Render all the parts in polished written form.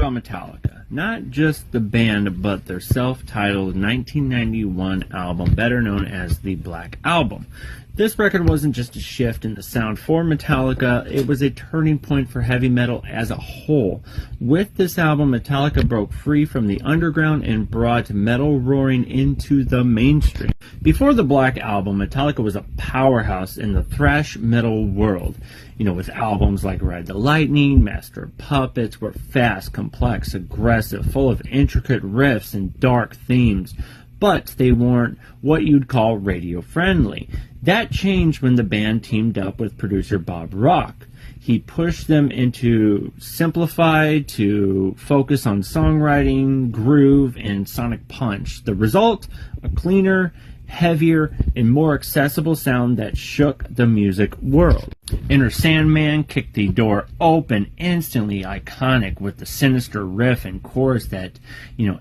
about Metallica. Not just the band, but their self-titled 1991 album, better known as the Black Album. This record wasn't just a shift in the sound for Metallica, it was a turning point for heavy metal as a whole. With this album, Metallica broke free from the underground and brought metal roaring into the mainstream. Before the Black Album, Metallica was a powerhouse in the thrash metal world. With albums like Ride the Lightning, Master of Puppets were fast, complex, aggressive, full of intricate riffs and dark themes, but they weren't what you'd call radio-friendly. That changed when the band teamed up with producer Bob Rock. He pushed them into simplified to focus on songwriting, groove, and sonic punch. The result? A cleaner, heavier, and more accessible sound that shook the music world. Enter Sandman kicked the door open, instantly iconic with the sinister riff and chorus that,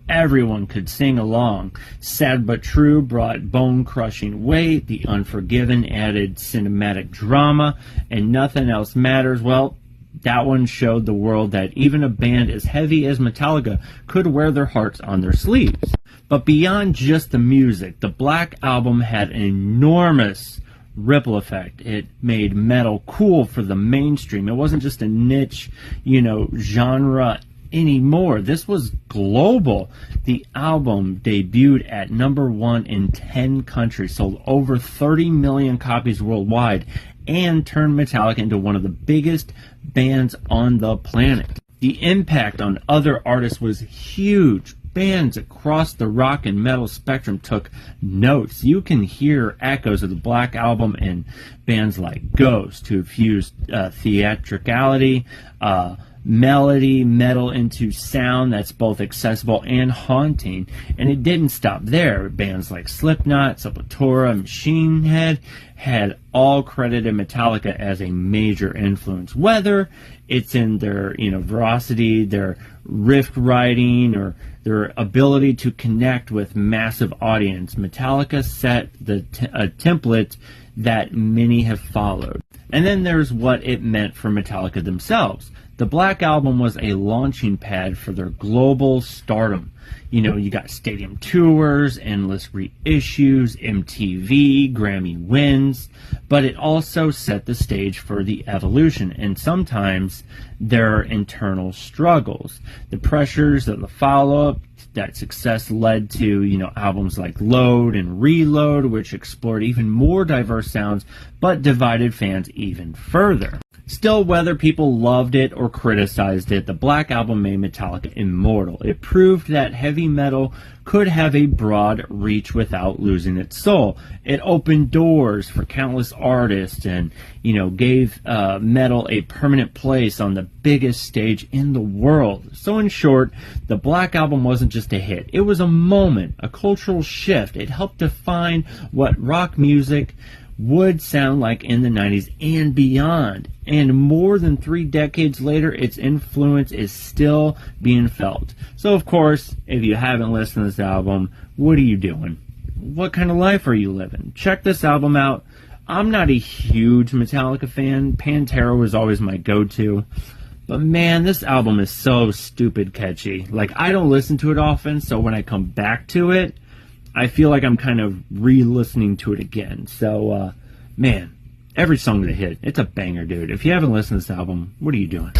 everyone could sing along. Sad But True brought bone-crushing weight, The Unforgiven added cinematic drama, and Nothing Else Matters, well, that one showed the world that even a band as heavy as Metallica could wear their hearts on their sleeves. But beyond just the music, the Black Album had an enormous ripple effect. It made metal cool for the mainstream. It wasn't just a niche, genre anymore. This was global. The album debuted at #1 in 10 countries, sold over 30 million copies worldwide, and turned Metallica into one of the biggest bands on the planet. The impact on other artists was huge. Bands across the rock and metal spectrum took notes. You can hear echoes of the Black Album in bands like Ghost, who fused theatricality, melody, metal into sound that's both accessible and haunting. And it didn't stop there. Bands like Slipknot, Sepultura, Machine Head had all credited Metallica as a major influence. Whether it's in their veracity, their riff writing, or their ability to connect with massive audience, Metallica set a template that many have followed. And then there's what it meant for Metallica themselves. The Black Album was a launching pad for their global stardom. You got stadium tours, endless reissues, MTV, Grammy wins, but it also set the stage for the evolution and sometimes their internal struggles. The pressures of the follow-up, that success led to, albums like Load and Reload, which explored even more diverse sounds, but divided fans even further. Still, whether people loved it or criticized it, the Black Album made Metallica immortal. It proved that heavy metal could have a broad reach without losing its soul. It opened doors for countless artists and, gave metal a permanent place on the biggest stage in the world. So in short, the Black Album wasn't just a hit. It was a moment, a cultural shift. It helped define what rock music would sound like in the 90s and beyond. And more than 3 decades later, its influence is still being felt. So of course, if you haven't listened to this album, what are you doing? What kind of life are you living? Check this album out. I'm not a huge Metallica fan. Pantera was always my go-to. But man, this album is so stupid catchy. I don't listen to it often, so when I come back to it, I feel like I'm kind of re-listening to it again. So, man, every song's a hit. It's a banger, dude. If you haven't listened to this album, what are you doing?